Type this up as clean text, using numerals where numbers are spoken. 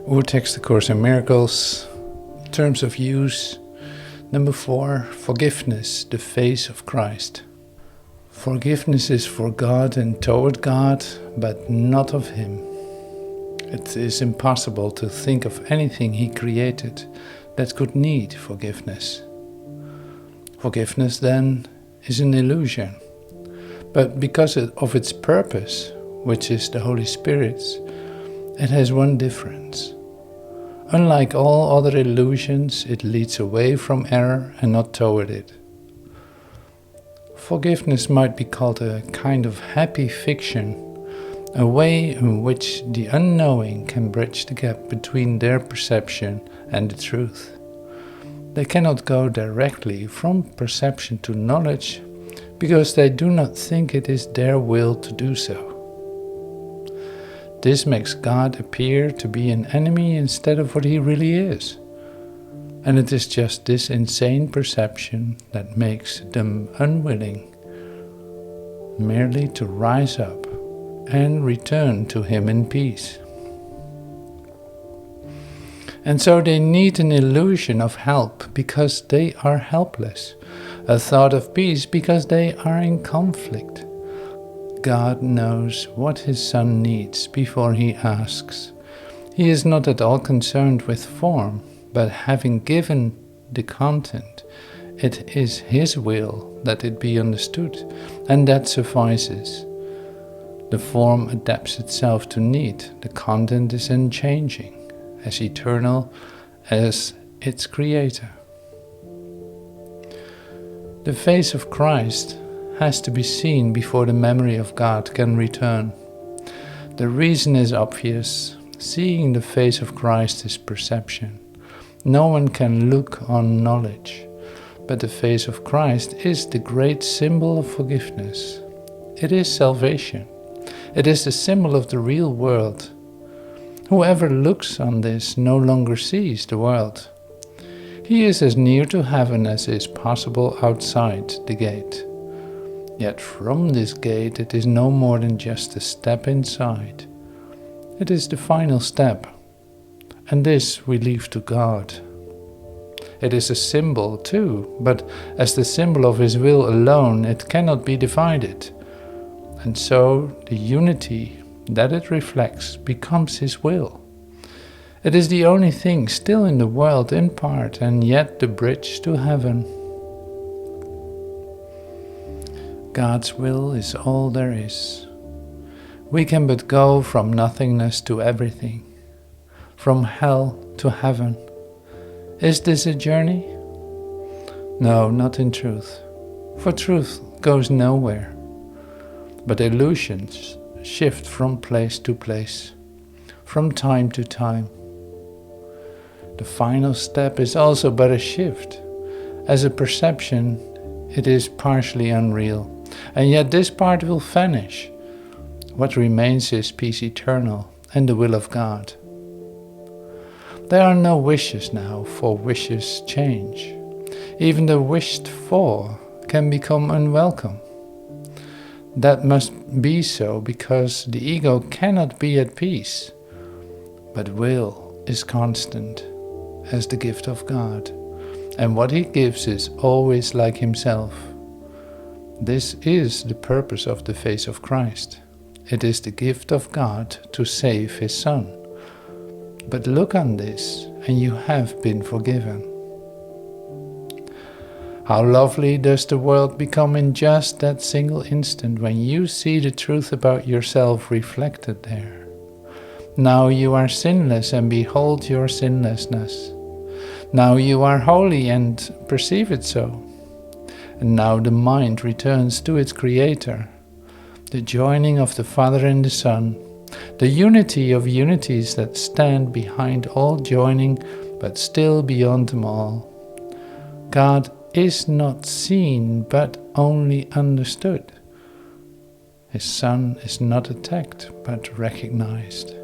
Urtext, the Course in Miracles, terms of use. Number 4, forgiveness, the face of Christ. Forgiveness is for God and toward God, but not of Him. It is impossible to think of anything He created that could need forgiveness. Forgiveness, then, is an illusion, but because of its purpose, which is the Holy Spirit's, it has one difference. Unlike all other illusions, it leads away from error and not toward it. Forgiveness might be called a kind of happy fiction, a way in which the unknowing can bridge the gap between their perception and the truth. They cannot go directly from perception to knowledge because they do not think it is their will to do so. This makes God appear to be an enemy instead of what He really is. And it is just this insane perception that makes them unwilling merely to rise up and return to Him in peace. And so they need an illusion of help because they are helpless, a thought of peace because they are in conflict. God knows what His Son needs before He asks. He is not at all concerned with form, but having given the content, it is His will that it be understood, and that suffices. The form adapts itself to need, the content is unchanging, as eternal as its Creator. The face of Christ has to be seen before the memory of God can return. The reason is obvious. Seeing the face of Christ is perception. No one can look on knowledge, but the face of Christ is the great symbol of forgiveness. It is salvation. It is the symbol of the real world. Whoever looks on this no longer sees the world. He is as near to heaven as is possible outside the gate. Yet from this gate it is no more than just a step inside. It is the final step, and this we leave to God. It is a symbol too, but as the symbol of His will alone, it cannot be divided. And so the unity that it reflects becomes His will. It is the only thing still in the world in part, and yet the bridge to heaven. God's will is all there is. We can but go from nothingness to everything, from hell to heaven. Is this a journey? No, not in truth, for truth goes nowhere. But illusions shift from place to place, from time to time. The final step is also but a shift. As a perception, it is partially unreal. And yet this part will vanish. What remains is peace eternal and the will of God. There are no wishes now, for wishes change. Even the wished for can become unwelcome. That must be so because the ego cannot be at peace. But will is constant as the gift of God. And what He gives is always like Himself. This is the purpose of the face of Christ. It is the gift of God to save His Son. But look on this, and you have been forgiven. How lovely does the world become in just that single instant when you see the truth about yourself reflected there. Now you are sinless and behold your sinlessness. Now you are holy and perceive it so. And now the mind returns to its Creator, the joining of the Father and the Son, the unity of unities that stand behind all joining but still beyond them all. God is not seen but only understood. His Son is not attacked but recognized.